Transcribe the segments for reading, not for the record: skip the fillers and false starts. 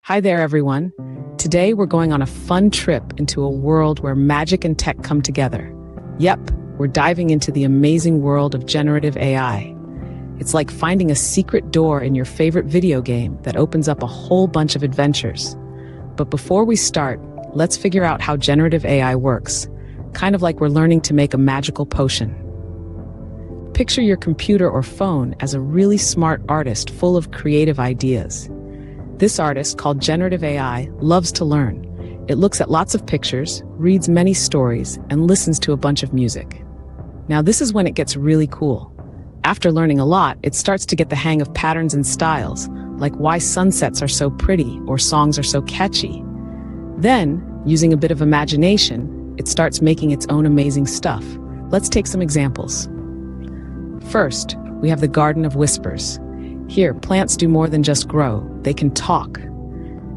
Hi there, everyone. Today we're going on a fun trip into a world where magic and tech come together. Yep, we're diving into the amazing world of generative AI. It's like finding a secret door in your favorite video game that opens up a whole bunch of adventures. But before we start, let's figure out how generative AI works, kind of like we're learning to make a magical potion. Picture your computer or phone as a really smart artist full of creative ideas. This artist, called Generative AI, loves to learn. It looks at lots of pictures, reads many stories, and listens to a bunch of music. Now, this is when it gets really cool. After learning a lot, it starts to get the hang of patterns and styles, like why sunsets are so pretty or songs are so catchy. Then, using a bit of imagination, it starts making its own amazing stuff. Let's take some examples. First, we have the Garden of Whispers. Here, plants do more than just grow, they can talk.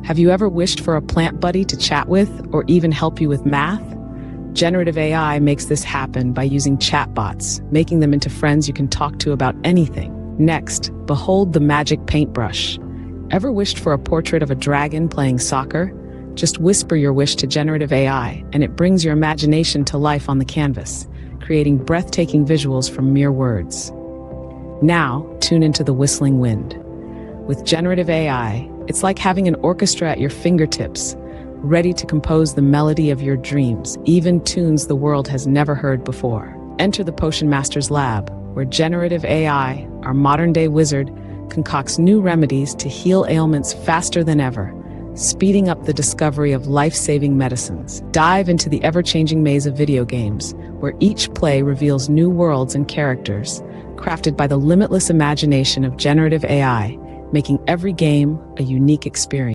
Have you ever wished for a plant buddy to chat with or even help you with math? Generative AI makes this happen by using chatbots, making them into friends you can talk to about anything. Next, behold the magic paintbrush. Ever wished for a portrait of a dragon playing soccer? Just whisper your wish to Generative AI, and it brings your imagination to life on the canvas, creating breathtaking visuals from mere words. Now, tune into the whistling wind. With generative AI, it's like having an orchestra at your fingertips, ready to compose the melody of your dreams, even tunes the world has never heard before. Enter the Potion Master's lab, where generative AI, our modern-day wizard, concocts new remedies to heal ailments faster than ever, speeding up the discovery of life-saving medicines. Dive into the ever-changing maze of video games, where each play reveals new worlds and characters, crafted by the limitless imagination of generative AI, making every game a unique experience.